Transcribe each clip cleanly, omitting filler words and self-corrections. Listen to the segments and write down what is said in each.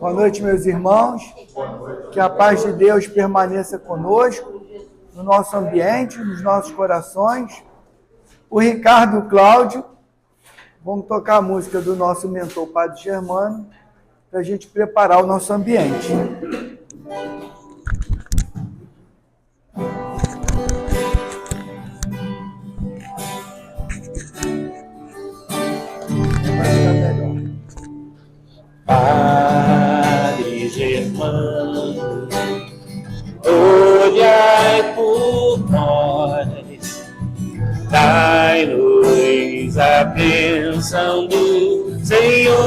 Boa noite, meus irmãos. Que a paz de Deus permaneça conosco, no nosso ambiente, nos nossos corações. O Ricardo e o Cláudio vamos tocar a música do nosso mentor, Padre Germano, para a gente preparar o nosso ambiente. Padre Germano, olhai por nós, dai-nos a bênção do Senhor.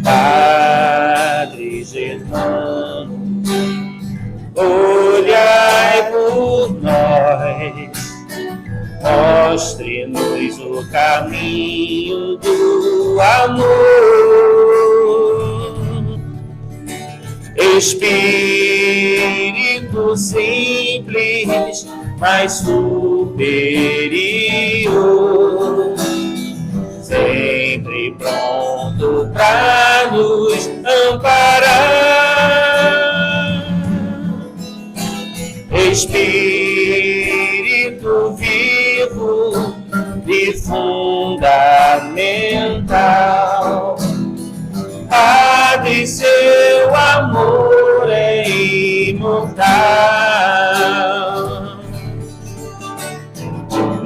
Padre Germano, olhai por nós, mostre-nos o caminho do amor. Espírito simples, mas superior, sempre pronto para nos amparar. Espírito vivo e fundamental, Padre, seu amor é imortal.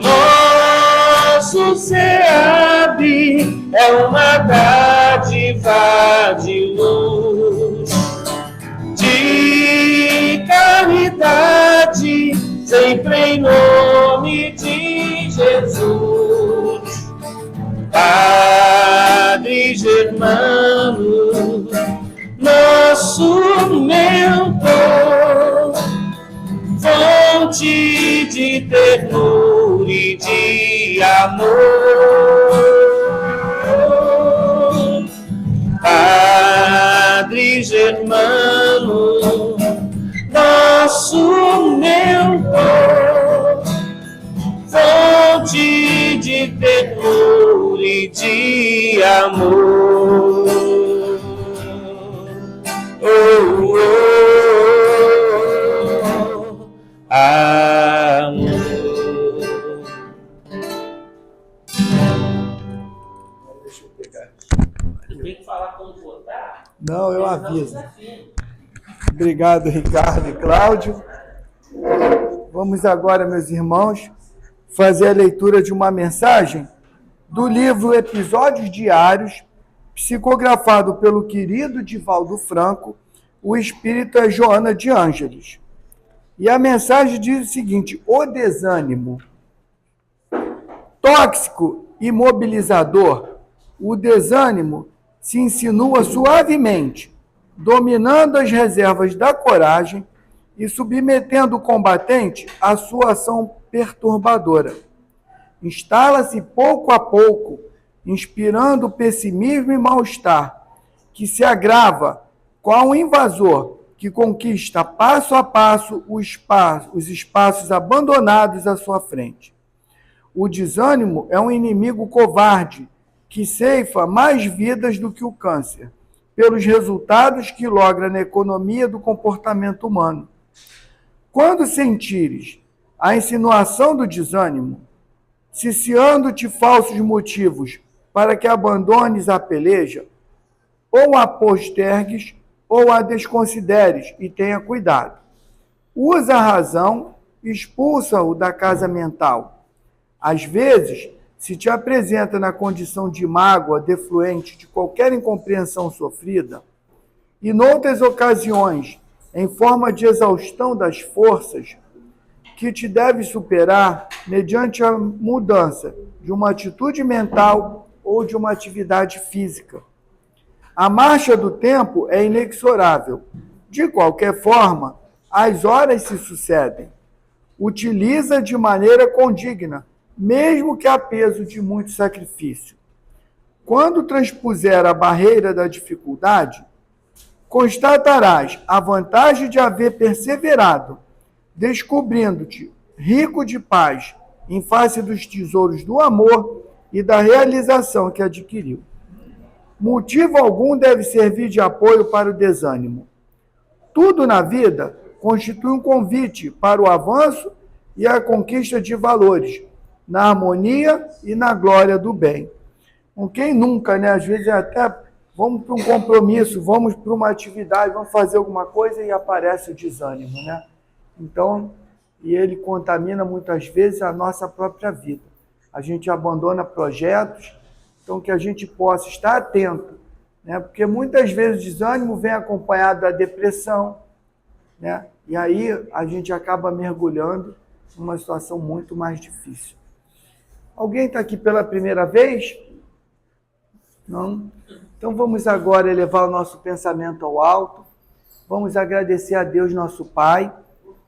Nosso SEAB é uma dádiva de luz, de caridade, sempre em nome de Jesus. Padre Germano, nosso mentor, fonte de ternura e de amor. Padre Germano, nosso mentor, fonte de ternura e de amor. Oh, oh, amor. Deixa eu pegar. Eu tenho que falar quando votar? Não, eu aviso. Obrigado, Ricardo e Cláudio. Vamos agora, meus irmãos, fazer a leitura de uma mensagem do livro Episódios Diários, psicografado pelo querido Divaldo Franco, o espírita Joana de Ângeles. E a mensagem diz o seguinte: o desânimo. Tóxico e mobilizador, o desânimo se insinua suavemente, dominando as reservas da coragem e submetendo o combatente à sua ação perturbadora. Instala-se pouco a pouco, inspirando pessimismo e mal-estar, que se agrava qual um invasor que conquista passo a passo os espaços abandonados à sua frente. O desânimo é um inimigo covarde que ceifa mais vidas do que o câncer, pelos resultados que logra na economia do comportamento humano. Quando sentires a insinuação do desânimo, ciciando-te falsos motivos para que abandones a peleja, ou a postergues, ou a desconsideres, e tenha cuidado. Usa a razão, expulsa-o da casa mental. Às vezes, se te apresenta na condição de mágoa defluente de qualquer incompreensão sofrida, e noutras ocasiões, em forma de exaustão das forças, que te deve superar mediante a mudança de uma atitude mental ou de uma atividade física. A marcha do tempo é inexorável. De qualquer forma, as horas se sucedem. Utiliza de maneira condigna, mesmo que a peso de muito sacrifício. Quando transpuser a barreira da dificuldade, constatarás a vantagem de haver perseverado, descobrindo-te rico de paz em face dos tesouros do amor e da realização que adquiriu. motivo algum deve servir de apoio para o desânimo. Tudo na vida constitui um convite para o avanço e a conquista de valores, na harmonia e na glória do bem. Com quem nunca, né? Às vezes até vamos para um compromisso, vamos para uma atividade, vamos fazer alguma coisa e aparece o desânimo, né? Então, e ele contamina muitas vezes a nossa própria vida. A gente abandona projetos, então que a gente possa estar atento, né? Porque muitas vezes o desânimo vem acompanhado da depressão, né? E aí a gente acaba mergulhando numa situação muito mais difícil. Alguém está aqui pela primeira vez? Não? Então vamos agora elevar o nosso pensamento ao alto. Vamos agradecer a Deus, nosso Pai,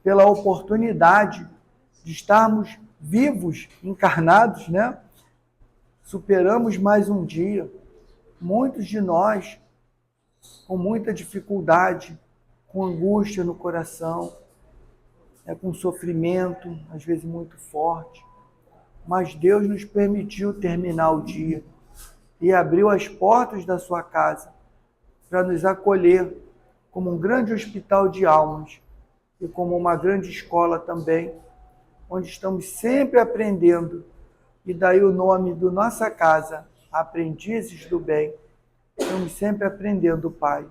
pela oportunidade de estarmos vivos, encarnados, né? Superamos mais um dia. Muitos de nós com muita dificuldade, com angústia no coração, com sofrimento, às vezes muito forte. Mas Deus nos permitiu terminar o dia e abriu as portas da sua casa para nos acolher como um grande hospital de almas e como uma grande escola também, onde estamos sempre aprendendo. E daí o nome da nossa casa, Aprendizes do Bem. Estamos sempre aprendendo, Pai.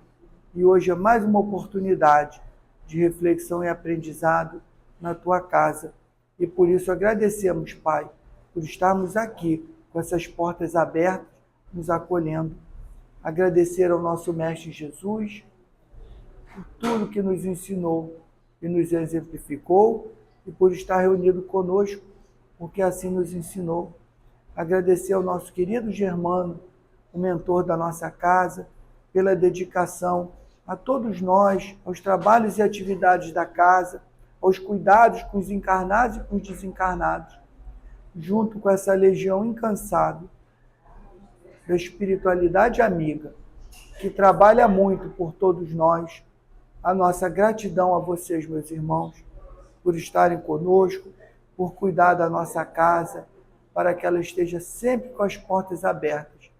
E hoje é mais uma oportunidade de reflexão e aprendizado na Tua casa. E por isso agradecemos, Pai, por estarmos aqui com essas portas abertas, nos acolhendo. Agradecer ao nosso Mestre Jesus por tudo que nos ensinou e nos exemplificou e por estar reunido conosco, porque assim nos ensinou. Agradecer ao nosso querido Germano, o mentor da nossa casa, pela dedicação a todos nós, aos trabalhos e atividades da casa, aos cuidados com os encarnados e com os desencarnados, junto com essa legião incansável da espiritualidade amiga, que trabalha muito por todos nós. A nossa gratidão a vocês, meus irmãos, por estarem conosco, por cuidar da nossa casa, para que ela esteja sempre com as portas abertas,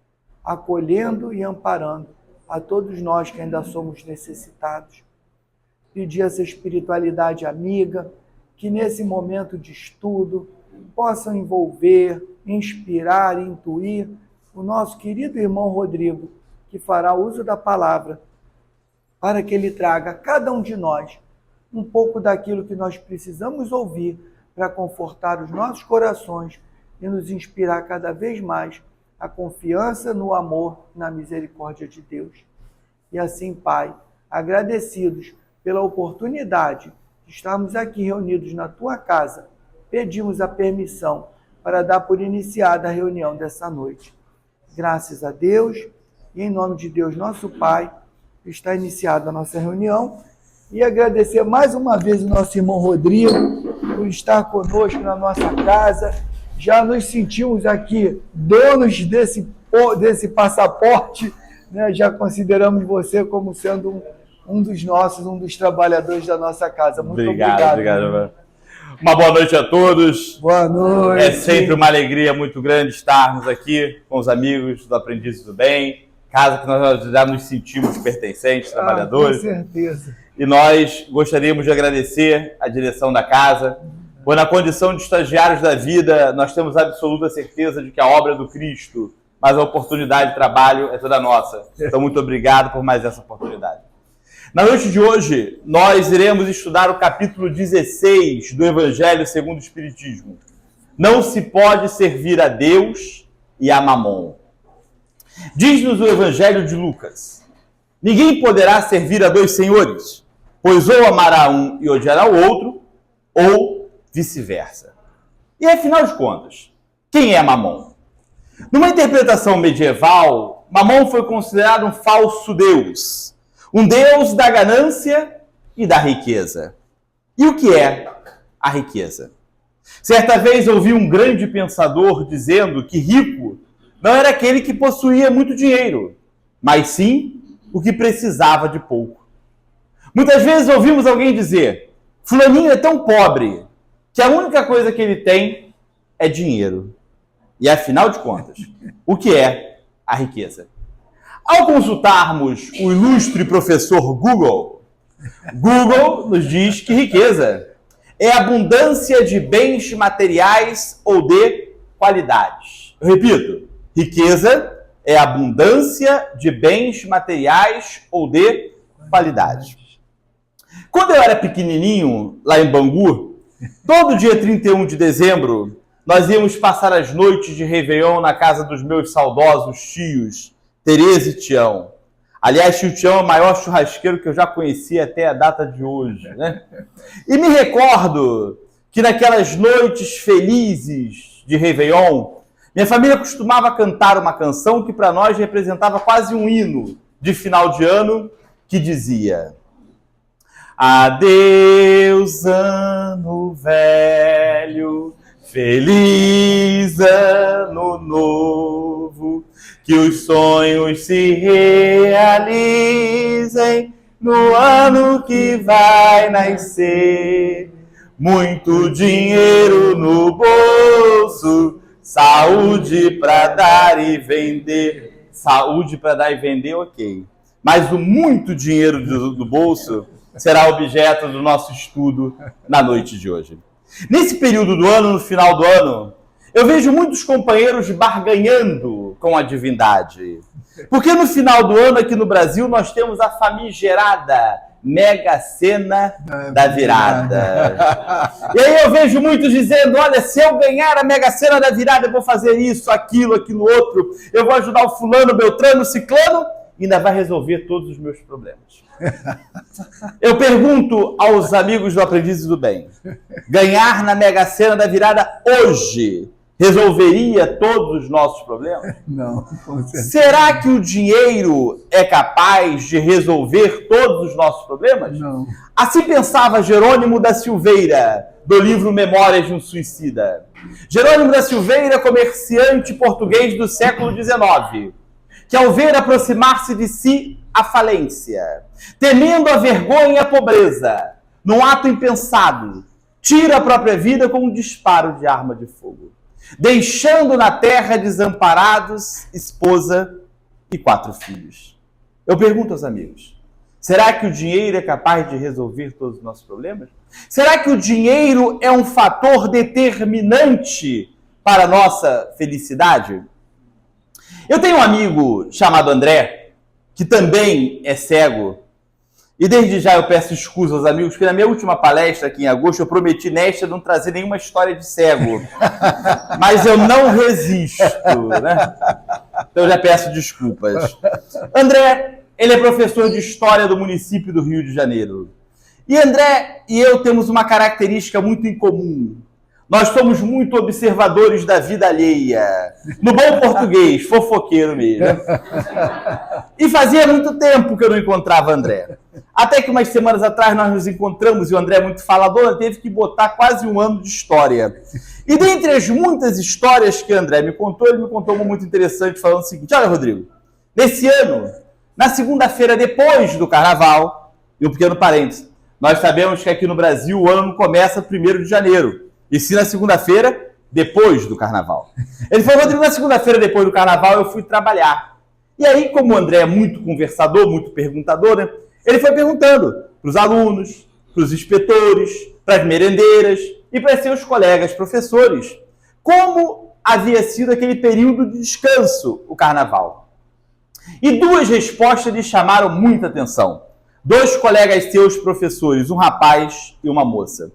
acolhendo e amparando a todos nós que ainda somos necessitados. Pedir essa espiritualidade amiga, que nesse momento de estudo possam envolver, inspirar e intuir o nosso querido irmão Rodrigo, que fará uso da palavra, para que ele traga a cada um de nós um pouco daquilo que nós precisamos ouvir para confortar os nossos corações e nos inspirar cada vez mais a confiança no amor, na misericórdia de Deus. E assim, Pai, agradecidos pela oportunidade de estarmos aqui reunidos na Tua casa, pedimos a permissão para dar por iniciada a reunião dessa noite. Graças a Deus e em nome de Deus, nosso Pai, está iniciada a nossa reunião. E agradecer mais uma vez o nosso irmão Rodrigo por estar conosco na nossa casa. Já nos sentimos aqui donos desse passaporte, né? Já consideramos você como sendo um dos nossos, um dos trabalhadores da nossa casa. Muito obrigado. Obrigado. Uma boa noite a todos. Boa noite. É sempre uma alegria muito grande estarmos aqui com os amigos do Aprendizes do Bem, casa que nós já nos sentimos pertencentes, trabalhadores. Com certeza. E nós gostaríamos de agradecer a direção da casa, pois na condição de estagiários da vida, nós temos absoluta certeza de que a obra é do Cristo, mas a oportunidade de trabalho é toda nossa. Então, muito obrigado por mais essa oportunidade. Na noite de hoje, nós iremos estudar o capítulo 16 do Evangelho segundo o Espiritismo. Não se pode servir a Deus e a Mamon. Diz-nos o Evangelho de Lucas: ninguém poderá servir a dois senhores, pois ou amará um e odiará o outro, ou vice-versa. E afinal de contas, quem é Mamon? Numa interpretação medieval, Mamon foi considerado um falso deus, um deus da ganância e da riqueza. E o que é a riqueza? Certa vez ouvi um grande pensador dizendo que rico não era aquele que possuía muito dinheiro, mas sim o que precisava de pouco. Muitas vezes ouvimos alguém dizer: fulaninho é tão pobre que a única coisa que ele tem é dinheiro. E afinal de contas, o que é a riqueza? Ao consultarmos o ilustre professor Google, Google nos diz que riqueza é abundância de bens materiais ou de qualidades. Eu repito, riqueza é abundância de bens materiais ou de qualidades. Quando eu era pequenininho, lá em Bangu, todo dia 31 de dezembro, nós íamos passar as noites de Réveillon na casa dos meus saudosos tios, Tereza e Tião. Aliás, tio Tião é o maior churrasqueiro que eu já conheci até a data de hoje, né? E me recordo que naquelas noites felizes de Réveillon, minha família costumava cantar uma canção que para nós representava quase um hino de final de ano, que dizia: adeus, ano velho, feliz ano novo, que os sonhos se realizem no ano que vai nascer. Muito dinheiro no bolso, saúde para dar e vender. Saúde para dar e vender, ok. Mas o muito dinheiro do bolso será objeto do nosso estudo na noite de hoje. Nesse período do ano, no final do ano, eu vejo muitos companheiros barganhando com a divindade. Porque no final do ano, aqui no Brasil, nós temos a famigerada Mega Sena da Virada. E aí eu vejo muitos dizendo, olha, se eu ganhar a Mega Sena da Virada, eu vou fazer isso, aquilo outro, eu vou ajudar o fulano, beltrano, ciclano, e ainda vai resolver todos os meus problemas. Eu pergunto aos amigos do Aprendizes do Bem, ganhar na Mega Sena da Virada hoje resolveria todos os nossos problemas? Não, com certeza. Será que o dinheiro é capaz de resolver todos os nossos problemas? Não. Assim pensava Jerônimo da Silveira, do livro Memórias de um Suicida. Jerônimo da Silveira, comerciante português do século XIX, que ao ver aproximar-se de si a falência, temendo a vergonha e a pobreza, num ato impensado, tira a própria vida com um disparo de arma de fogo, deixando na terra desamparados esposa e 4 filhos. Eu pergunto aos amigos, será que o dinheiro é capaz de resolver todos os nossos problemas? Será que o dinheiro é um fator determinante para a nossa felicidade? Eu tenho um amigo chamado André, que também é cego, e desde já eu peço desculpas aos amigos, porque na minha última palestra aqui em agosto eu prometi nesta não trazer nenhuma história de cego, mas eu não resisto, né? Então eu já peço desculpas. André, ele é professor de História do município do Rio de Janeiro. E André e eu temos uma característica muito em comum. Nós somos muito observadores da vida alheia. No bom português, fofoqueiro mesmo. E fazia muito tempo que eu não encontrava André. Até que umas semanas atrás nós nos encontramos e o André, muito falador, teve que botar quase um ano de história. E dentre as muitas histórias que o André me contou, ele me contou uma muito interessante, falando o seguinte: olha, Rodrigo, nesse ano, na segunda-feira depois do Carnaval, e um pequeno parênteses, nós sabemos que aqui no Brasil o ano começa 1º de janeiro. E se na segunda-feira, depois do Carnaval. Ele falou, Rodrigo, na segunda-feira, depois do Carnaval, eu fui trabalhar. E aí, como o André é muito conversador, muito perguntador, né, ele foi perguntando para os alunos, para os inspetores, para as merendeiras e para seus colegas professores como havia sido aquele período de descanso, o Carnaval. E 2 respostas lhe chamaram muita atenção. 2 colegas seus professores, um rapaz e uma moça.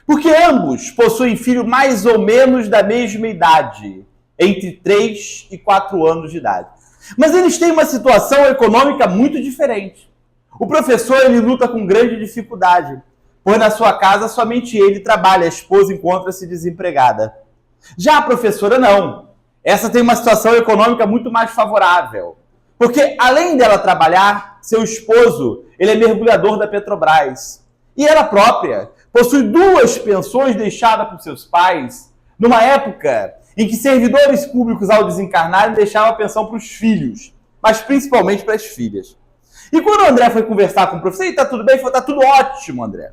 Porque ambos possuem filho mais ou menos da mesma idade, entre 3 e 4 anos de idade. Mas eles têm uma situação econômica muito diferente. O professor, ele luta com grande dificuldade, pois na sua casa somente ele trabalha, a esposa encontra-se desempregada. Já a professora não. Essa tem uma situação econômica muito mais favorável. Porque além dela trabalhar, seu esposo, ele é mergulhador da Petrobras. E ela própria possui 2 pensões deixadas por seus pais, numa época em que servidores públicos, ao desencarnarem, deixavam a pensão para os filhos, mas principalmente para as filhas. E quando o André foi conversar com o professor, e tá tudo bem? Ele falou, tá tudo ótimo, André.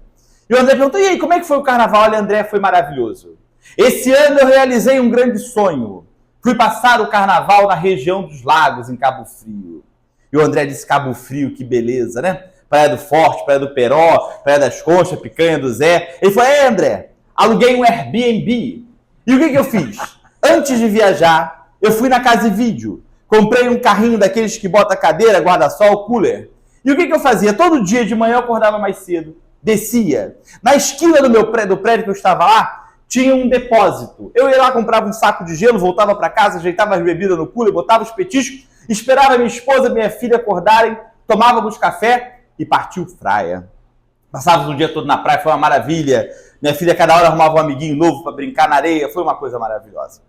E o André perguntou, e aí, como é que foi o Carnaval? Olha, André, foi maravilhoso. Esse ano eu realizei um grande sonho. Fui passar o Carnaval na região dos Lagos, em Cabo Frio. E o André disse: Cabo Frio, que beleza, né? Praia do Forte, Praia do Peró, Praia das Conchas, Picanha do Zé. Ele falou: André, aluguei um Airbnb. E o que eu fiz? Antes de viajar, eu fui na Casa e Vídeo. Comprei um carrinho daqueles que bota cadeira, guarda-sol, cooler. E o que eu fazia? Todo dia de manhã eu acordava mais cedo, descia. Na esquina do prédio que eu estava lá, tinha um depósito. Eu ia lá, comprava um saco de gelo, voltava para casa, ajeitava as bebidas no cooler, botava os petiscos, esperava minha esposa e minha filha acordarem, tomávamos café e partiu praia. Passávamos o dia todo na praia, foi uma maravilha. Minha filha cada hora arrumava um amiguinho novo para brincar na areia, foi uma coisa maravilhosa.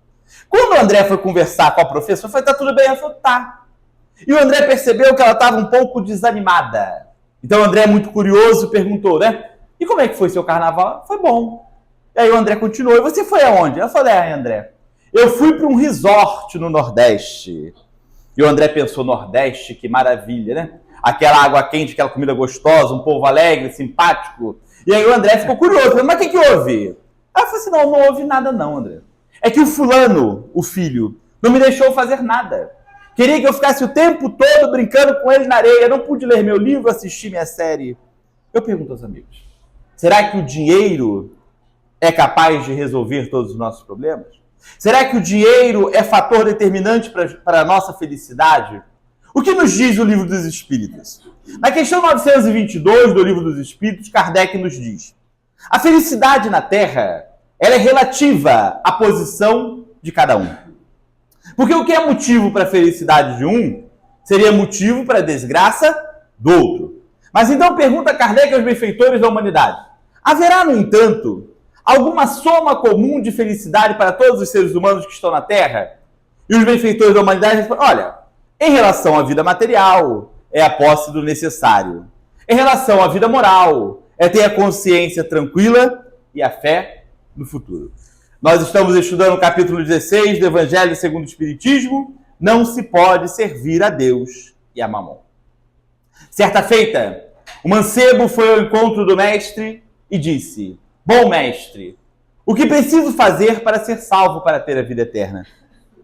Quando o André foi conversar com a professora, eu falei: tá tudo bem? Ela falou: tá. E o André percebeu que ela estava um pouco desanimada. Então o André, muito curioso, perguntou, né? E como é que foi seu carnaval? Foi bom. E aí o André continuou: e você foi aonde? Eu falei: André, eu fui para um resort no Nordeste. E o André pensou: Nordeste, que maravilha, né? Aquela água quente, aquela comida gostosa, um povo alegre, simpático. E aí o André ficou curioso, falou: mas o que houve? Aí eu falei assim: não houve nada não, André. É que o fulano, o filho, não me deixou fazer nada. Queria que eu ficasse o tempo todo brincando com ele na areia. Não pude ler meu livro, assistir minha série. Eu pergunto aos amigos: será que o dinheiro é capaz de resolver todos os nossos problemas? Será que o dinheiro é fator determinante para a nossa felicidade? O que nos diz o Livro dos Espíritos? Na questão 922 do Livro dos Espíritos, Kardec nos diz: a felicidade na Terra, ela é relativa à posição de cada um. Porque o que é motivo para a felicidade de um, seria motivo para a desgraça do outro. Mas então pergunta Kardec aos benfeitores da humanidade: haverá, no entanto, alguma soma comum de felicidade para todos os seres humanos que estão na Terra? E os benfeitores da humanidade respondem: olha, em relação à vida material, é a posse do necessário. Em relação à vida moral, é ter a consciência tranquila e a fé no futuro. Nós estamos estudando o capítulo 16 do Evangelho segundo o Espiritismo. Não se pode servir a Deus e a Mamon. Certa feita, o mancebo foi ao encontro do mestre e disse: bom mestre, o que preciso fazer para ser salvo para ter a vida eterna?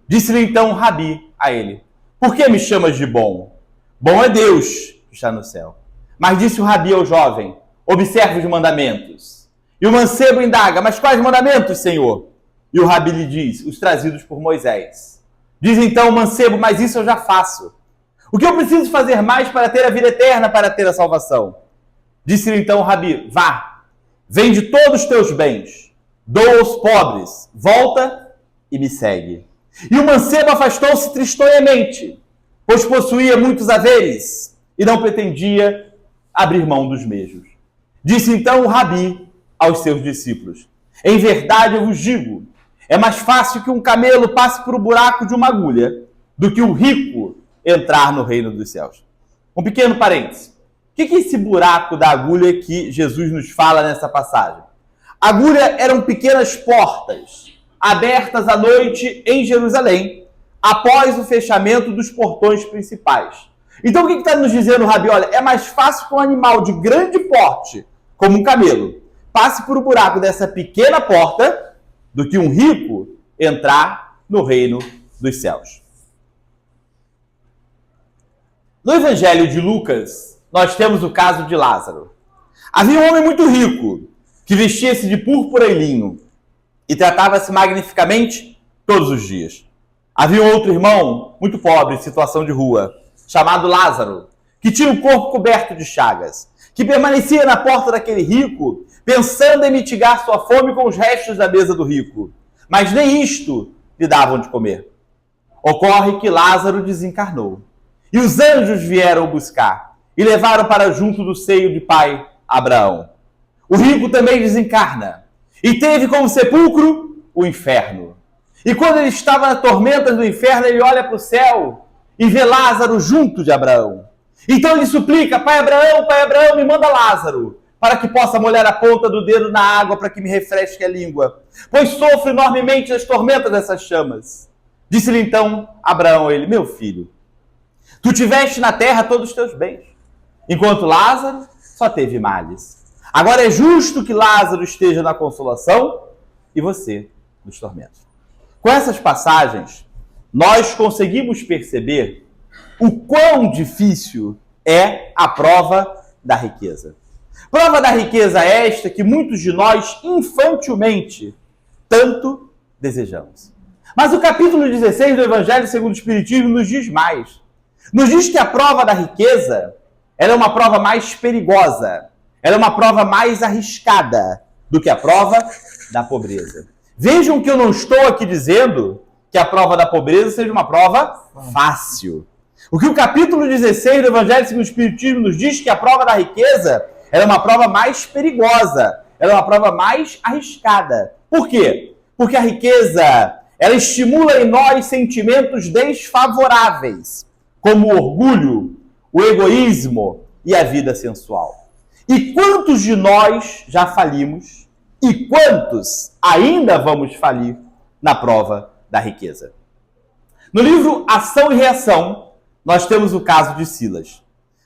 Disse-lhe então o Rabi a ele: por que me chamas de bom? Bom é Deus que está no céu. Mas disse o Rabi ao jovem: observe os mandamentos. E o mancebo indaga: mas quais mandamentos, Senhor? E o Rabi lhe diz: os trazidos por Moisés. Diz então o mancebo: mas isso eu já faço. O que eu preciso fazer mais para ter a vida eterna, para ter a salvação? Disse-lhe então o Rabi: vá, vende todos os teus bens, doa aos pobres, volta e me segue. E o mancebo afastou-se tristonhamente, pois possuía muitos haveres e não pretendia abrir mão dos mesmos. Disse então o Rabi aos seus discípulos: em verdade eu vos digo, é mais fácil que um camelo passe por um buraco de uma agulha do que o rico entrar no reino dos céus. Um pequeno parêntese. O que é esse buraco da agulha que Jesus nos fala nessa passagem? Agulha eram pequenas portas abertas à noite em Jerusalém, após o fechamento dos portões principais. Então o que está nos dizendo o Rabi? Olha, é mais fácil que um animal de grande porte, como um camelo, passe por um buraco dessa pequena porta do que um rico entrar no reino dos céus. No Evangelho de Lucas, nós temos o caso de Lázaro. Havia um homem muito rico, que vestia-se de púrpura e linho, e tratava-se magnificamente todos os dias. Havia um outro irmão, muito pobre, em situação de rua, chamado Lázaro, que tinha o corpo coberto de chagas, que permanecia na porta daquele rico, pensando em mitigar sua fome com os restos da mesa do rico. Mas nem isto lhe davam de comer. Ocorre que Lázaro desencarnou. E os anjos vieram buscar e levaram para junto do seio de pai Abraão. O rico também desencarna e teve como sepulcro o inferno. E quando ele estava nas tormentas do inferno, ele olha para o céu e vê Lázaro junto de Abraão. Então ele suplica: pai Abraão, me manda Lázaro, para que possa molhar a ponta do dedo na água, para que me refresque a língua, pois sofro enormemente as tormentas dessas chamas. Disse-lhe então Abraão a ele: meu filho, tu tiveste na terra todos os teus bens, enquanto Lázaro só teve males. Agora é justo que Lázaro esteja na consolação e você nos tormentos. Com essas passagens, nós conseguimos perceber o quão difícil é a prova da riqueza. Prova da riqueza esta que muitos de nós, infantilmente, tanto desejamos. Mas o capítulo 16 do Evangelho segundo o Espiritismo nos diz mais. Nos diz que a prova da riqueza ela é uma prova mais perigosa, ela é uma prova mais arriscada do que a prova da pobreza. Vejam que eu não estou aqui dizendo que a prova da pobreza seja uma prova fácil. O que o capítulo 16 do Evangelho segundo o Espiritismo nos diz que a prova da riqueza ela é uma prova mais perigosa, ela é uma prova mais arriscada. Por quê? Porque a riqueza ela estimula em nós sentimentos desfavoráveis, como o orgulho, o egoísmo e a vida sensual. E quantos de nós já falimos e quantos ainda vamos falir na prova da riqueza? No livro Ação e Reação, nós temos o caso de Silas.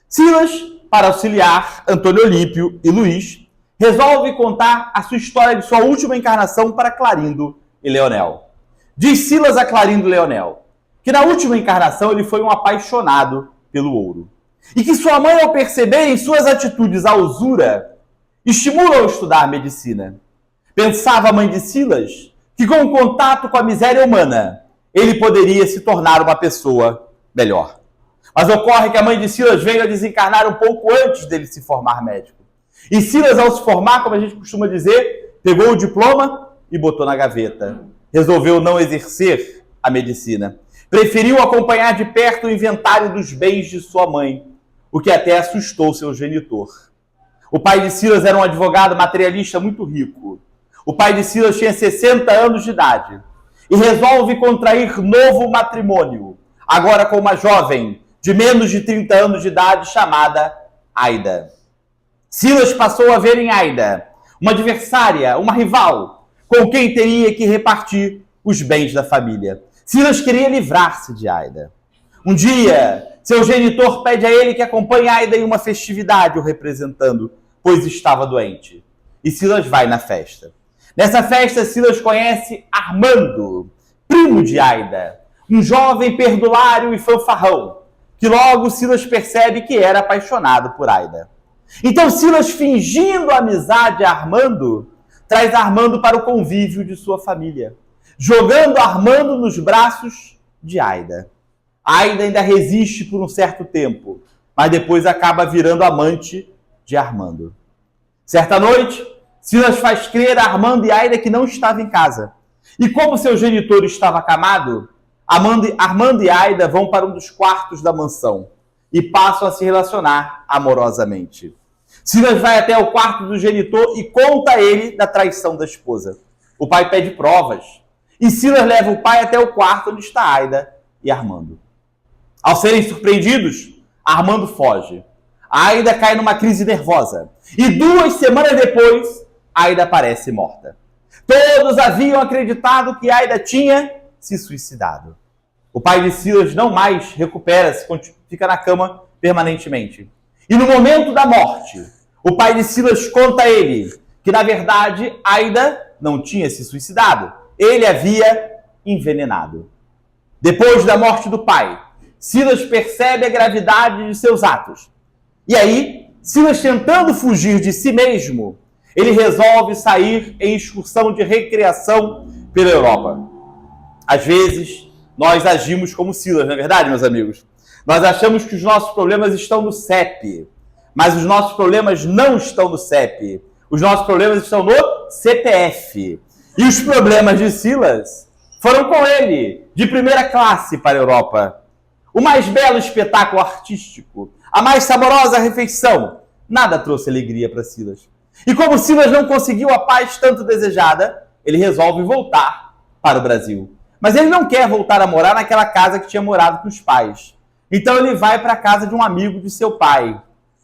Silas, para auxiliar Antônio Olímpio e Luís, resolve contar a sua história de sua última encarnação para Clarindo e Leonel. Diz Silas a Clarindo e Leonel que na última encarnação ele foi um apaixonado pelo ouro. E que sua mãe, ao perceber em suas atitudes a usura, estimula-o a estudar medicina. Pensava a mãe de Silas que com o contato com a miséria humana, ele poderia se tornar uma pessoa melhor. Mas ocorre que a mãe de Silas veio a desencarnar um pouco antes dele se formar médico. E Silas, ao se formar, como a gente costuma dizer, pegou o diploma e botou na gaveta. Resolveu não exercer a medicina. Preferiu acompanhar de perto o inventário dos bens de sua mãe, o que até assustou seu genitor. O pai de Silas era um advogado materialista muito rico. O pai de Silas tinha 60 anos de idade e resolve contrair novo matrimônio, agora com uma jovem de menos de 30 anos de idade chamada Aida. Silas passou a ver em Aida uma adversária, uma rival, com quem teria que repartir os bens da família. Silas queria livrar-se de Aida. Um dia, seu genitor pede a ele que acompanhe Aida em uma festividade o representando, pois estava doente. E Silas vai na festa. Nessa festa, Silas conhece Armando, primo de Aida, um jovem perdulário e fanfarrão, que logo Silas percebe que era apaixonado por Aida. Então Silas, fingindo amizade a Armando, traz Armando para o convívio de sua família, jogando Armando nos braços de Aida. Aida ainda resiste por um certo tempo, mas depois acaba virando amante de Armando. Certa noite, Silas faz crer a Armando e Aida que não estava em casa. E como seu genitor estava acamado, Armando e Aida vão para um dos quartos da mansão e passam a se relacionar amorosamente. Silas vai até o quarto do genitor e conta a ele da traição da esposa. O pai pede provas e Silas leva o pai até o quarto onde está Aida e Armando. Ao serem surpreendidos, Armando foge. Aida cai numa crise nervosa e 2 semanas depois, Aida aparece morta. Todos haviam acreditado que Aida tinha se suicidado. O pai de Silas não mais recupera-se, fica na cama permanentemente. E no momento da morte, o pai de Silas conta a ele que, na verdade, Aida não tinha se suicidado. Ele havia envenenado. Depois da morte do pai, Silas percebe a gravidade de seus atos. E aí, Silas, tentando fugir de si mesmo, ele resolve sair em excursão de recreação pela Europa. Às vezes, nós agimos como Silas, não é verdade, meus amigos? Nós achamos que os nossos problemas estão no CEP, mas os nossos problemas não estão no CEP. Os nossos problemas estão no CPF. E os problemas de Silas foram com ele, de primeira classe para a Europa. O mais belo espetáculo artístico, a mais saborosa refeição, nada trouxe alegria para Silas. E como Silas não conseguiu a paz tanto desejada, ele resolve voltar para o Brasil. Mas ele não quer voltar a morar naquela casa que tinha morado com os pais. Então ele vai para a casa de um amigo de seu pai,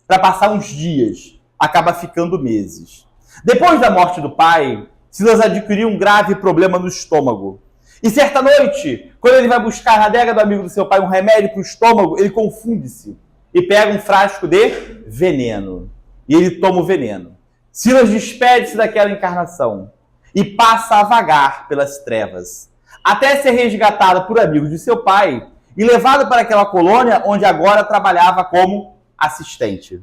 para passar uns dias. Acaba ficando meses. Depois da morte do pai, Silas adquiriu um grave problema no estômago. E certa noite, quando ele vai buscar na adega do amigo do seu pai um remédio para o estômago, ele confunde-se e pega um frasco de veneno. E ele toma o veneno. Silas despede-se daquela encarnação e passa a vagar pelas trevas, até ser resgatado por amigos de seu pai e levado para aquela colônia onde agora trabalhava como assistente.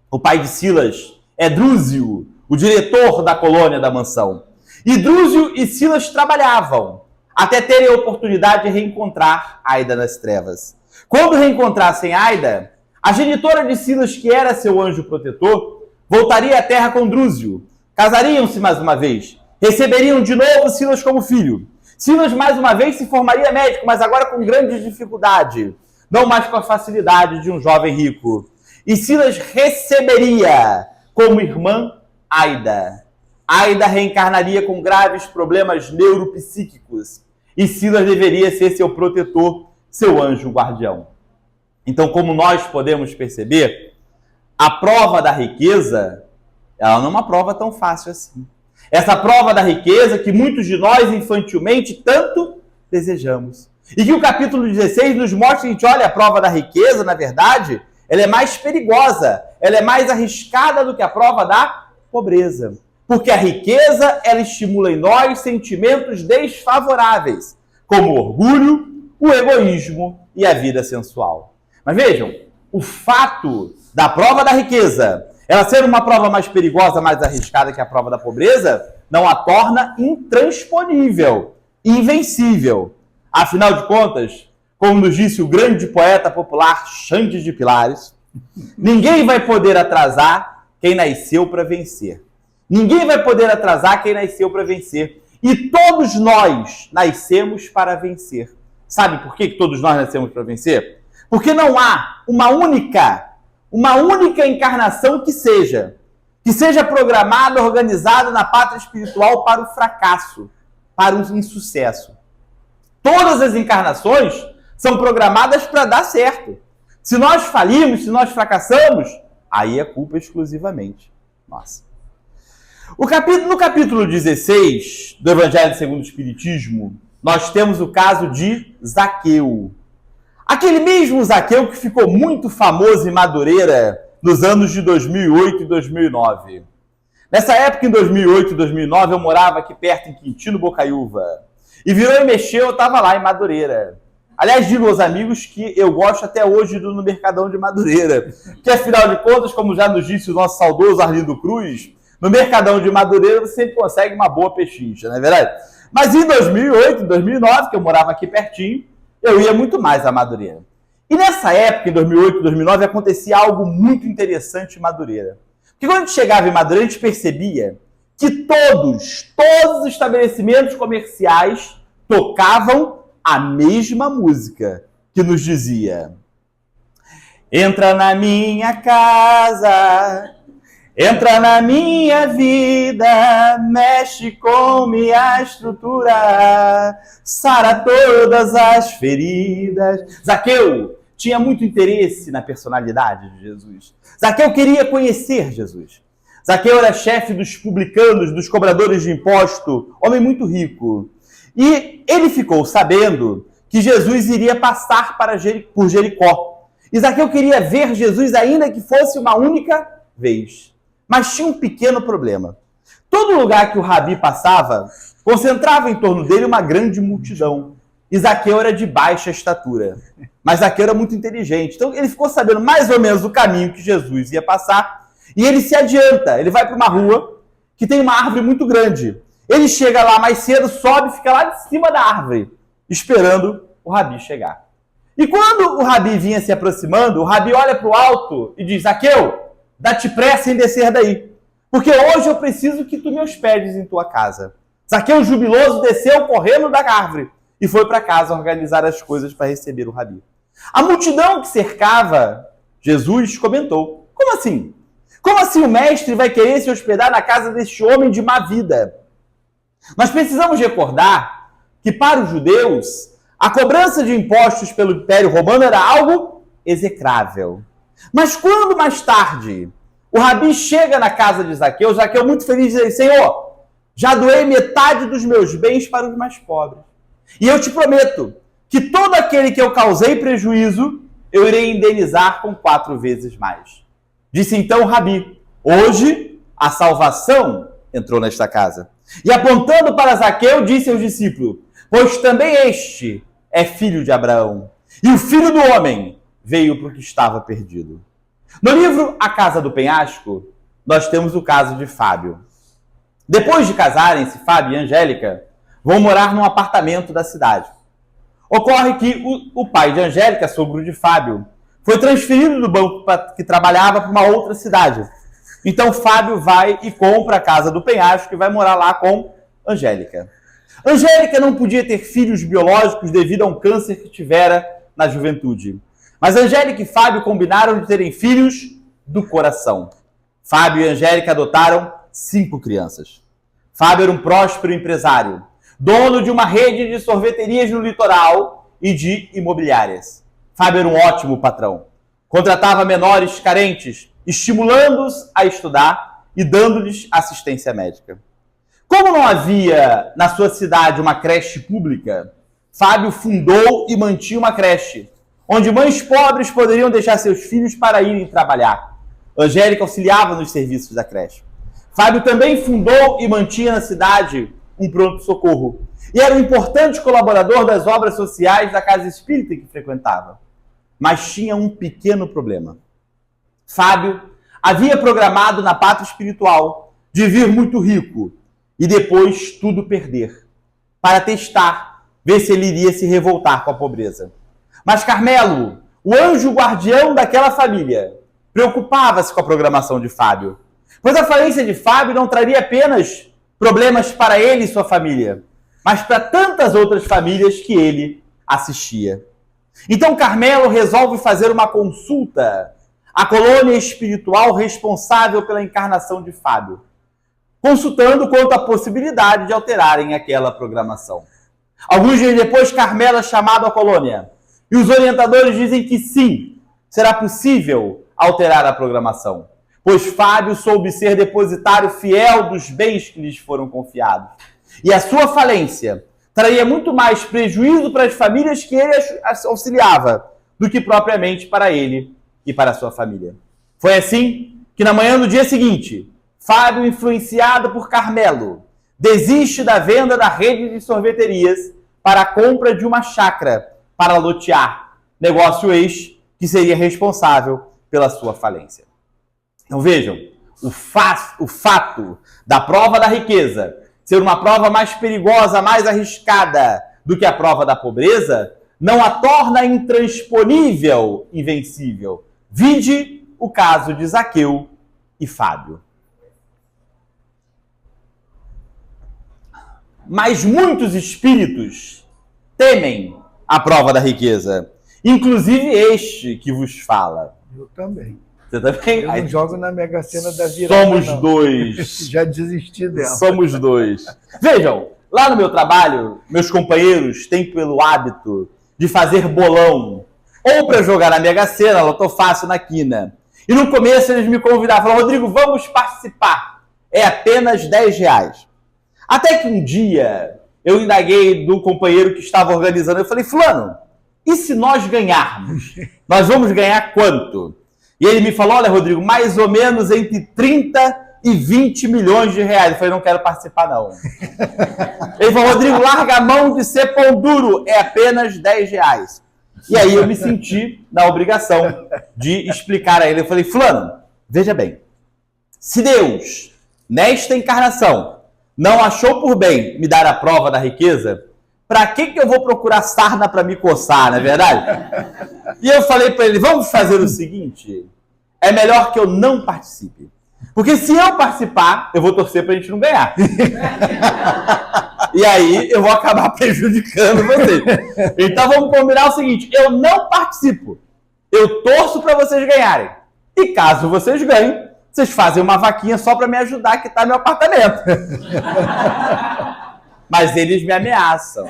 O pai de Silas é Drúzio, o diretor da colônia da mansão. E Drúzio e Silas trabalhavam até terem a oportunidade de reencontrar Aida nas trevas. Quando reencontrassem Aida, a genitora de Silas, que era seu anjo protetor, voltaria à terra com Drúzio. Casariam-se mais uma vez. Receberiam de novo Silas como filho. Silas mais uma vez se formaria médico, mas agora com grande dificuldade. Não mais com a facilidade de um jovem rico. E Silas receberia como irmã Aida. Aida reencarnaria com graves problemas neuropsíquicos. E Silas deveria ser seu protetor, seu anjo guardião. Então, como nós podemos perceber, a prova da riqueza, ela não é uma prova tão fácil assim. Essa prova da riqueza que muitos de nós infantilmente tanto desejamos. E que o capítulo 16 nos mostra que a gente olha a prova da riqueza, na verdade, ela é mais perigosa, ela é mais arriscada do que a prova da pobreza. Porque a riqueza, ela estimula em nós sentimentos desfavoráveis, como o orgulho, o egoísmo e a vida sensual. Mas vejam, o fato da prova da riqueza ela ser uma prova mais perigosa, mais arriscada que a prova da pobreza, não a torna intransponível, invencível. Afinal de contas, como nos disse o grande poeta popular Xande de Pilares, ninguém vai poder atrasar quem nasceu para vencer. Ninguém vai poder atrasar quem nasceu para vencer. E todos nós nascemos para vencer. Sabe por que todos nós nascemos para vencer? Porque não há uma única encarnação que seja programada, organizada na pátria espiritual para o fracasso, para o insucesso. Todas as encarnações são programadas para dar certo. Se nós falirmos, se nós fracassamos, aí é culpa exclusivamente nossa. No capítulo 16 do Evangelho segundo o Espiritismo, nós temos o caso de Zaqueu. Aquele mesmo Zaqueu que ficou muito famoso em Madureira nos anos de 2008 e 2009. Nessa época, em 2008 e 2009, eu morava aqui perto, em Quintino Bocaiúva. E virou e mexeu, eu estava lá em Madureira. Aliás, digo aos amigos que eu gosto até hoje do no Mercadão de Madureira. Que, afinal de contas, como já nos disse o nosso saudoso Arlindo Cruz, no Mercadão de Madureira você sempre consegue uma boa pechincha, não é verdade? Mas em 2008, em 2009, que eu morava aqui pertinho, eu ia muito mais a Madureira. E nessa época, em 2008, 2009, acontecia algo muito interessante em Madureira. Porque quando a gente chegava em Madureira, a gente percebia que todos os estabelecimentos comerciais tocavam a mesma música, que nos dizia: entra na minha casa, entra na minha vida, mexe com minha estrutura, sara todas as feridas. Zaqueu tinha muito interesse na personalidade de Jesus. Zaqueu queria conhecer Jesus. Zaqueu era chefe dos publicanos, dos cobradores de imposto, homem muito rico. E ele ficou sabendo que Jesus iria passar por Jericó. E Zaqueu queria ver Jesus ainda que fosse uma única vez. Mas tinha um pequeno problema. Todo lugar que o Rabi passava, concentrava em torno dele uma grande multidão. E Zaqueu era de baixa estatura. Mas Zaqueu era muito inteligente. Então ele ficou sabendo mais ou menos o caminho que Jesus ia passar. E ele se adianta. Ele vai para uma rua que tem uma árvore muito grande. Ele chega lá mais cedo, sobe e fica lá de cima da árvore, esperando o Rabi chegar. E quando o Rabi vinha se aproximando, o Rabi olha para o alto e diz: Zaqueu, dá-te pressa em descer daí, porque hoje eu preciso que tu me hospedes em tua casa. Zaqueu, jubiloso, desceu correndo da árvore e foi para casa organizar as coisas para receber o Rabi. A multidão que cercava Jesus comentou: como assim? Como assim o mestre vai querer se hospedar na casa deste homem de má vida? Nós precisamos recordar que para os judeus, a cobrança de impostos pelo Império Romano era algo execrável. Mas quando mais tarde o Rabi chega na casa de Zaqueu, Zaqueu muito feliz diz: Senhor, já doei metade dos meus bens para os mais pobres. E eu te prometo que todo aquele que eu causei prejuízo, eu irei indenizar com 4 vezes mais. Disse então o Rabi: hoje a salvação entrou nesta casa. E apontando para Zaqueu, disse aos discípulos: pois também este é filho de Abraão. E o Filho do Homem veio para o que estava perdido. No livro A Casa do Penhasco, nós temos o caso de Fábio. Depois de casarem-se, Fábio e Angélica vão morar num apartamento da cidade. Ocorre que o pai de Angélica, sogro de Fábio, foi transferido do banco que trabalhava para uma outra cidade. Então Fábio vai e compra a Casa do Penhasco e vai morar lá com Angélica. Angélica não podia ter filhos biológicos devido a um câncer que tivera na juventude. Mas Angélica e Fábio combinaram de terem filhos do coração. Fábio e Angélica adotaram 5 crianças. Fábio era um próspero empresário, dono de uma rede de sorveterias no litoral e de imobiliárias. Fábio era um ótimo patrão. Contratava menores carentes, estimulando-os a estudar e dando-lhes assistência médica. Como não havia na sua cidade uma creche pública, Fábio fundou e mantinha uma creche, onde mães pobres poderiam deixar seus filhos para irem trabalhar. Angélica auxiliava nos serviços da creche. Fábio também fundou e mantinha na cidade um pronto-socorro. E era um importante colaborador das obras sociais da casa espírita que frequentava. Mas tinha um pequeno problema. Fábio havia programado na pátria espiritual de vir muito rico e depois tudo perder, para testar, ver se ele iria se revoltar com a pobreza. Mas Carmelo, o anjo guardião daquela família, preocupava-se com a programação de Fábio, pois a falência de Fábio não traria apenas problemas para ele e sua família, mas para tantas outras famílias que ele assistia. Então Carmelo resolve fazer uma consulta à colônia espiritual responsável pela encarnação de Fábio, consultando quanto à possibilidade de alterarem aquela programação. Alguns dias depois, Carmelo é chamado à colônia, e os orientadores dizem que sim, será possível alterar a programação, pois Fábio soube ser depositário fiel dos bens que lhes foram confiados. E a sua falência traria muito mais prejuízo para as famílias que ele auxiliava do que propriamente para ele e para a sua família. Foi assim que na manhã do dia seguinte, Fábio, influenciado por Carmelo, desiste da venda da rede de sorveterias para a compra de uma chácara para lotear, negócio que seria responsável pela sua falência. Então vejam, o fato da prova da riqueza ser uma prova mais perigosa, mais arriscada do que a prova da pobreza, não a torna intransponível, invencível. Vide o caso de Zaqueu e Fábio. Mas muitos espíritos temem a prova da riqueza, inclusive este que vos fala. Eu também. Você também? Eu não jogo na Mega Sena da virada, somos não. Dois. Já desisti dela. Somos dois. Vejam, lá no meu trabalho, meus companheiros têm pelo hábito de fazer bolão, ou para jogar na Mega Sena, loto fácil na quina. E no começo eles me convidavam, falaram, Rodrigo, vamos participar. É apenas R$10. Até que um dia eu indaguei do companheiro que estava organizando, eu falei, fulano, e se nós ganharmos? Nós vamos ganhar quanto? E ele me falou, olha, Rodrigo, mais ou menos entre 30 e 20 milhões de reais. Eu falei, não quero participar, não. Ele falou, Rodrigo, larga a mão de ser pão duro, é apenas R$10. E aí eu me senti na obrigação de explicar a ele. Eu falei, fulano, veja bem, se Deus, nesta encarnação, não achou por bem me dar a prova da riqueza, para que eu vou procurar sarna para me coçar, não é verdade? E eu falei para ele, vamos fazer o seguinte, é melhor que eu não participe. Porque se eu participar, eu vou torcer para a gente não ganhar. E aí eu vou acabar prejudicando vocês. Então vamos combinar o seguinte, eu não participo, eu torço para vocês ganharem. E caso vocês ganhem, vocês fazem uma vaquinha só para me ajudar a quitar meu apartamento. Mas eles me ameaçam.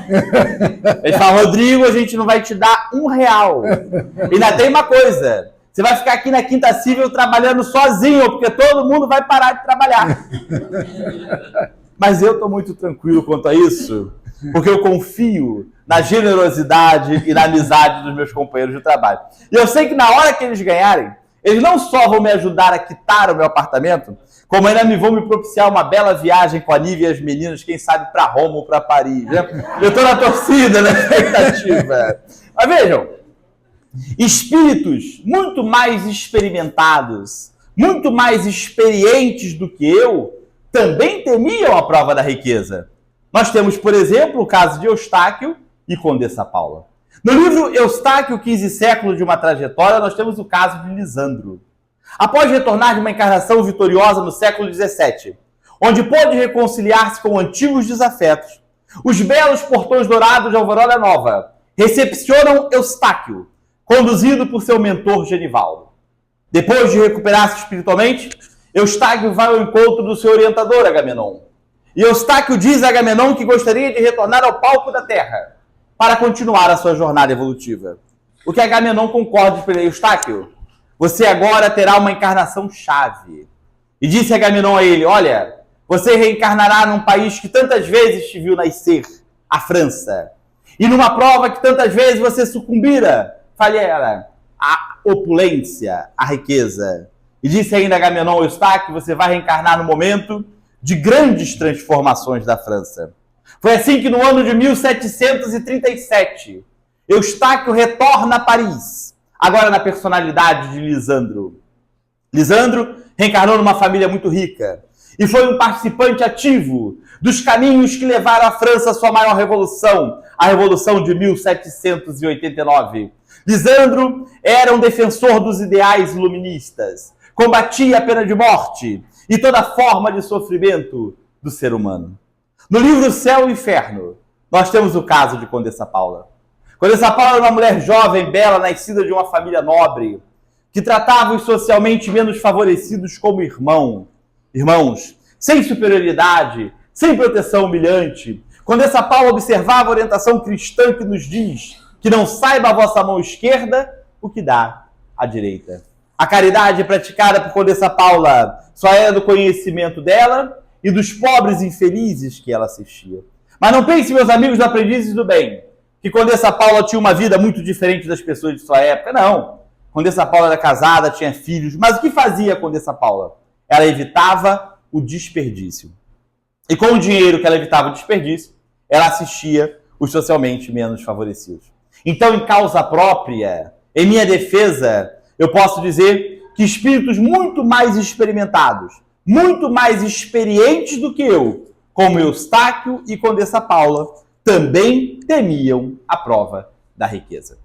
Eles falam, Rodrigo, a gente não vai te dar R$1. E ainda tem uma coisa, você vai ficar aqui na Quinta Cível trabalhando sozinho, porque todo mundo vai parar de trabalhar. Mas eu estou muito tranquilo quanto a isso, porque eu confio na generosidade e na amizade dos meus companheiros de trabalho. E eu sei que na hora que eles ganharem, eles não só vão me ajudar a quitar o meu apartamento, como ainda vão me propiciar uma bela viagem com a Nívia e as meninas, quem sabe para Roma ou para Paris. Né? Eu estou na torcida, na expectativa. Mas vejam, Espíritos muito mais experimentados, muito mais experientes do que eu, também temiam a prova da riqueza. Nós temos, por exemplo, o caso de Eustáquio e Condessa Paula. No livro Eustáquio, 15 séculos de uma trajetória, nós temos o caso de Lisandro. Após retornar de uma encarnação vitoriosa no século XVII, onde pôde reconciliar-se com antigos desafetos, os belos portões dourados de Alvorada Nova recepcionam Eustáquio, conduzido por seu mentor Genivaldo. Depois de recuperar-se espiritualmente, Eustáquio vai ao encontro do seu orientador Agamenon. E Eustáquio diz a Agamenon que gostaria de retornar ao palco da Terra para continuar a sua jornada evolutiva. O que Agamenon concorda para Eustáquio: você agora terá uma encarnação chave. E disse Agamenon a ele: olha, você reencarnará num país que tantas vezes te viu nascer, a França. E numa prova que tantas vezes você sucumbira, falhara, a opulência, a riqueza. E disse ainda Agamenon a Eustáquio: você vai reencarnar no momento de grandes transformações da França. Foi assim que no ano de 1737, Eustáquio retorna a Paris, agora na personalidade de Lisandro. Lisandro reencarnou numa família muito rica e foi um participante ativo dos caminhos que levaram a França à sua maior revolução, a Revolução de 1789. Lisandro era um defensor dos ideais iluministas, combatia a pena de morte e toda forma de sofrimento do ser humano. No livro Céu e Inferno, nós temos o caso de Condessa Paula. Condessa Paula era uma mulher jovem, bela, nascida de uma família nobre, que tratava os socialmente menos favorecidos como irmãos, sem superioridade, sem proteção humilhante. Condessa Paula observava a orientação cristã que nos diz que não saiba a vossa mão esquerda o que dá a direita. A caridade praticada por Condessa Paula só era do conhecimento dela e dos pobres infelizes que ela assistia. Mas não pense, meus amigos do Aprendizes do Bem, que Condessa Paula tinha uma vida muito diferente das pessoas de sua época. Não. Condessa Paula era casada, tinha filhos. Mas o que fazia a Condessa Paula? Ela evitava o desperdício. E com o dinheiro que ela evitava o desperdício, ela assistia os socialmente menos favorecidos. Então, em causa própria, em minha defesa, eu posso dizer que espíritos muito mais experimentados, muito mais experientes do que eu, como Eustáquio e Condessa Paula, também temiam a prova da riqueza.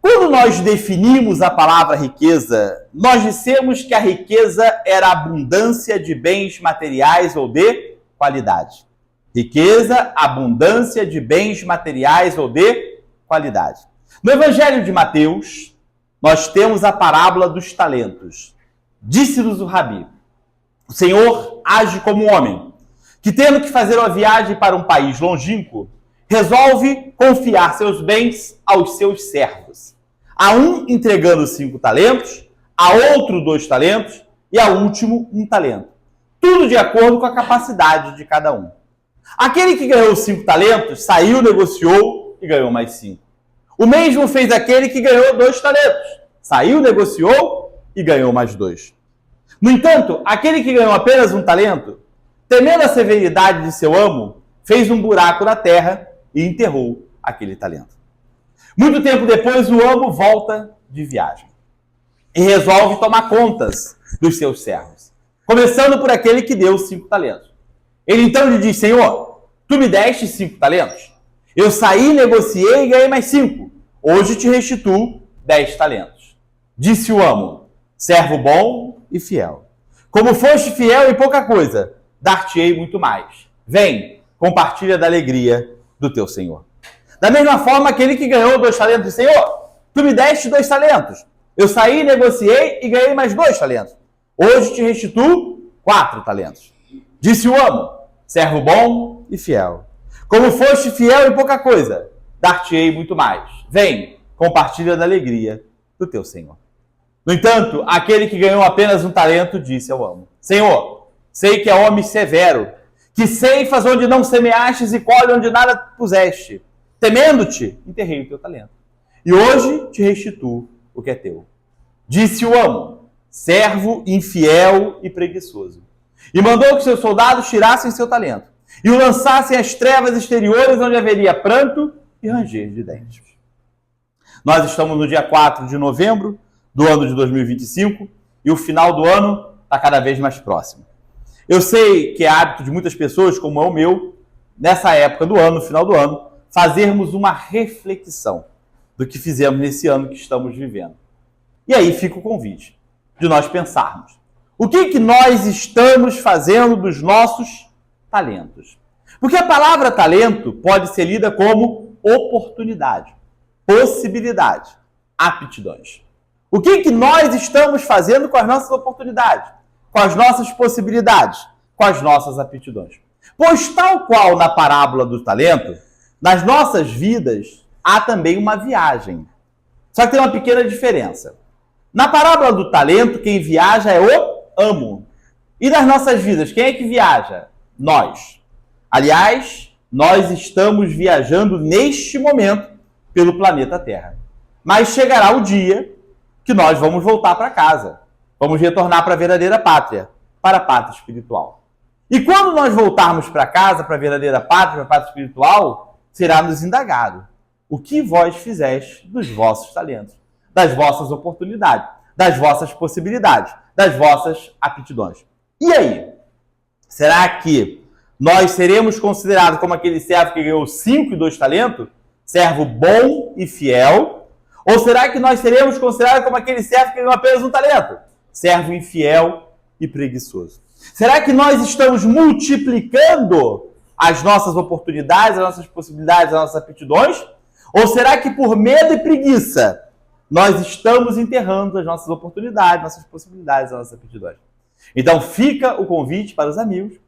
Quando nós definimos a palavra riqueza, nós dissemos que a riqueza era a abundância de bens materiais ou de qualidade. Riqueza, abundância de bens materiais ou de qualidade. No Evangelho de Mateus, nós temos a parábola dos talentos. Disse-nos o Rabi: o Senhor age como um homem que, tendo que fazer uma viagem para um país longínquo, resolve confiar seus bens aos seus servos. A um entregando 5 talentos, a outro 2 talentos e a último 1 talento. Tudo de acordo com a capacidade de cada um. Aquele que ganhou 5 talentos saiu, negociou e ganhou mais 5. O mesmo fez aquele que ganhou 2 talentos. Saiu, negociou e ganhou mais 2. No entanto, aquele que ganhou apenas 1 talento, temendo a severidade de seu amo, fez um buraco na terra e enterrou aquele talento. Muito tempo depois, o amo volta de viagem e resolve tomar contas dos seus servos, começando por aquele que deu 5 talentos. Ele então lhe diz: Senhor, tu me deste 5 talentos? Eu saí, negociei e ganhei mais 5. Hoje te restituo 10 talentos. Disse o amo: servo bom e fiel. Como foste fiel em pouca coisa, dar-te-ei muito mais. Vem, compartilha da alegria do teu Senhor. Da mesma forma, aquele que ganhou 2 talentos disse: Senhor, tu me deste 2 talentos. Eu saí, negociei e ganhei mais 2 talentos. Hoje te restituo 4 talentos. Disse o amo: servo bom e fiel. Como foste fiel em pouca coisa, dar-te-ei muito mais. Vem, compartilha da alegria do teu Senhor. No entanto, aquele que ganhou apenas 1 talento disse ao amo: Senhor, sei que é homem severo, que ceifas onde não semeastes e colhe onde nada puseste. Temendo-te, enterrei o teu talento. E hoje te restituo o que é teu. Disse o amo: servo infiel e preguiçoso. E mandou que seus soldados tirassem seu talento e o lançassem às trevas exteriores, onde haveria pranto e ranger de dentes. Nós estamos no dia 4 de novembro do ano de 2025 e o final do ano está cada vez mais próximo. Eu sei que é hábito de muitas pessoas, como é o meu, nessa época do ano, no final do ano, fazermos uma reflexão do que fizemos nesse ano que estamos vivendo. E aí fica o convite de nós pensarmos. O que nós estamos fazendo dos nossos talentos? Porque a palavra talento pode ser lida como oportunidade, possibilidade, aptidões. O que nós estamos fazendo com as nossas oportunidades, com as nossas possibilidades, com as nossas aptidões? Pois tal qual na parábola do talento, nas nossas vidas há também uma viagem. Só que tem uma pequena diferença. Na parábola do talento, quem viaja é o amo. E nas nossas vidas, quem é que viaja? Nós. Aliás, nós estamos viajando neste momento pelo planeta Terra. Mas chegará o dia que nós vamos voltar para casa. Vamos retornar para a verdadeira pátria, para a pátria espiritual. E quando nós voltarmos para casa, para a verdadeira pátria, para a pátria espiritual, será nos indagado: o que vós fizeste dos vossos talentos, das vossas oportunidades, das vossas possibilidades, das vossas aptidões. E aí? Será que nós seremos considerados como aquele servo que ganhou 5 e 2 talentos? Servo bom e fiel? Ou será que nós seremos considerados como aquele servo que ganhou apenas 1 talento? Servo infiel e preguiçoso. Será que nós estamos multiplicando as nossas oportunidades, as nossas possibilidades, as nossas aptidões? Ou será que por medo e preguiça nós estamos enterrando as nossas oportunidades, nossas possibilidades, as nossas aptidões? Então fica o convite para os amigos,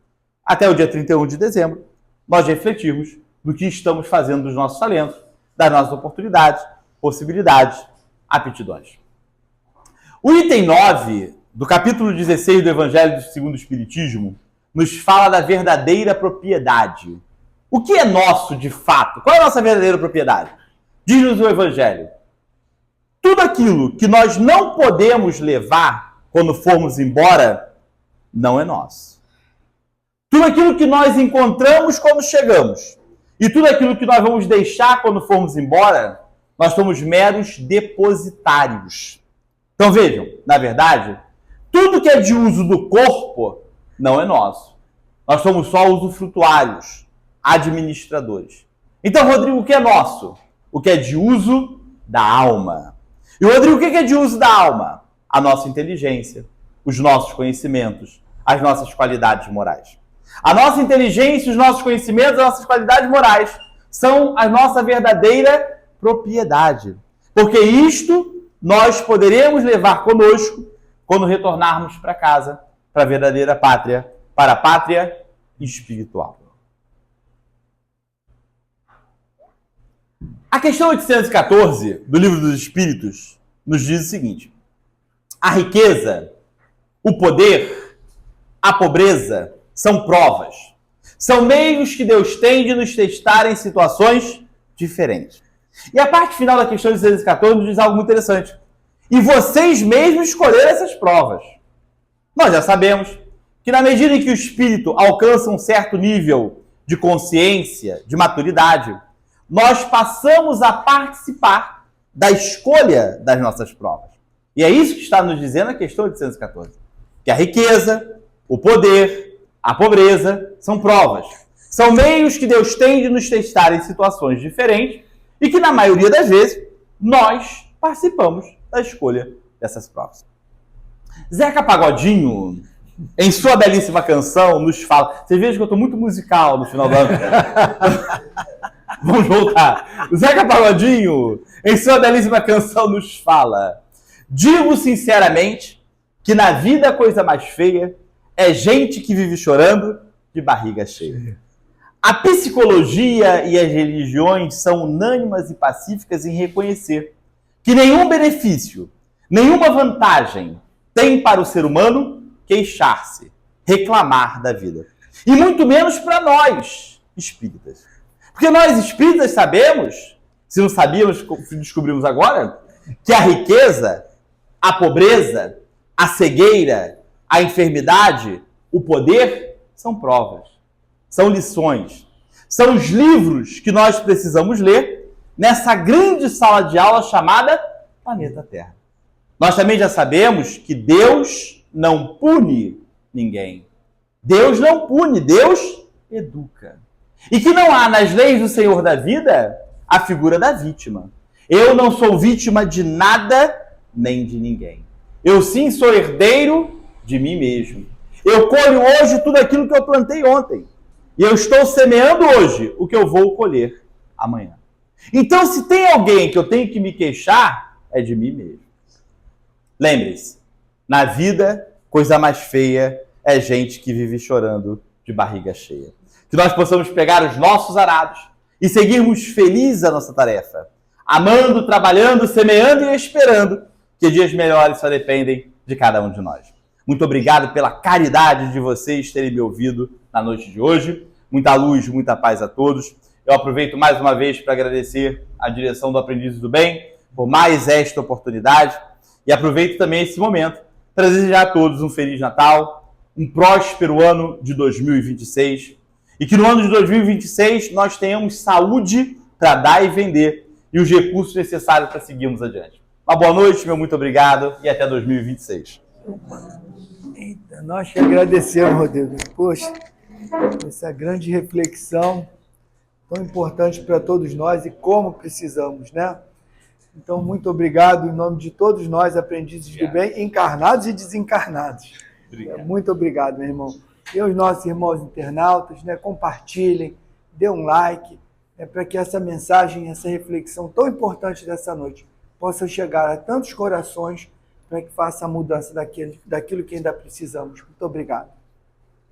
até o dia 31 de dezembro, nós refletirmos do que estamos fazendo dos nossos talentos, das nossas oportunidades, possibilidades, aptidões. O item 9 do capítulo 16 do Evangelho segundo o Espiritismo nos fala da verdadeira propriedade. O que é nosso de fato? Qual é a nossa verdadeira propriedade? Diz-nos o Evangelho: tudo aquilo que nós não podemos levar quando formos embora, não é nosso. Tudo aquilo que nós encontramos quando chegamos e tudo aquilo que nós vamos deixar quando formos embora, nós somos meros depositários. Então vejam, na verdade, tudo que é de uso do corpo não é nosso. Nós somos só usufrutuários, administradores. Então, Rodrigo, o que é nosso? O que é de uso da alma. E, Rodrigo, o que é de uso da alma? A nossa inteligência, os nossos conhecimentos, as nossas qualidades morais. A nossa inteligência, os nossos conhecimentos, as nossas qualidades morais são a nossa verdadeira propriedade. Porque isto nós poderemos levar conosco quando retornarmos para casa, para a verdadeira pátria, para a pátria espiritual. A questão 814 do Livro dos Espíritos nos diz o seguinte: a riqueza, o poder, a pobreza são provas. São meios que Deus tem de nos testar em situações diferentes. E a parte final da questão 814 nos diz algo muito interessante. E vocês mesmos escolheram essas provas. Nós já sabemos que na medida em que o espírito alcança um certo nível de consciência, de maturidade, nós passamos a participar da escolha das nossas provas. E é isso que está nos dizendo a questão 814. Que a riqueza, o poder, a pobreza são provas. São meios que Deus tem de nos testar em situações diferentes e que, na maioria das vezes, nós participamos da escolha dessas provas. Zeca Pagodinho, em sua belíssima canção, nos fala... Vocês vejam que eu estou muito musical no final do ano. Vamos voltar. Zeca Pagodinho, em sua belíssima canção, nos fala: digo sinceramente que na vida a coisa mais feia é gente que vive chorando de barriga cheia. A psicologia e as religiões são unânimes e pacíficas em reconhecer que nenhum benefício, nenhuma vantagem tem para o ser humano queixar-se, reclamar da vida. E muito menos para nós, espíritas. Porque nós espíritas sabemos, se não sabíamos, descobrimos agora, que a riqueza, a pobreza, a cegueira, a enfermidade, o poder são provas, são lições, são os livros que nós precisamos ler nessa grande sala de aula chamada planeta Terra. Nós também já sabemos que Deus não pune ninguém. Deus não pune, Deus educa. E que não há nas leis do Senhor da vida a figura da vítima. Eu não sou vítima de nada nem de ninguém. Eu sim sou herdeiro de mim mesmo. Eu colho hoje tudo aquilo que eu plantei ontem. E eu estou semeando hoje o que eu vou colher amanhã. Então, se tem alguém que eu tenho que me queixar, é de mim mesmo. Lembre-se, na vida, coisa mais feia é gente que vive chorando de barriga cheia. Que nós possamos pegar os nossos arados e seguirmos felizes a nossa tarefa. Amando, trabalhando, semeando e esperando que dias melhores só dependem de cada um de nós. Muito obrigado pela caridade de vocês terem me ouvido na noite de hoje. Muita luz, muita paz a todos. Eu aproveito mais uma vez para agradecer a direção do Aprendizes do Bem por mais esta oportunidade. E aproveito também esse momento para desejar a todos um Feliz Natal, um próspero ano de 2026 e que no ano de 2026 nós tenhamos saúde para dar e vender e os recursos necessários para seguirmos adiante. Uma boa noite, meu muito obrigado e até 2026. Eita, nós que agradecemos, Rodrigo. Poxa, essa grande reflexão tão importante para todos nós e como precisamos, né? Então, muito obrigado em nome de todos nós, aprendizes do bem, encarnados e desencarnados. Muito obrigado, meu irmão. E os nossos irmãos internautas, né, compartilhem, dê um like, para que essa mensagem, essa reflexão tão importante dessa noite possa chegar a tantos corações para que faça a mudança daquilo que ainda precisamos. Muito obrigado.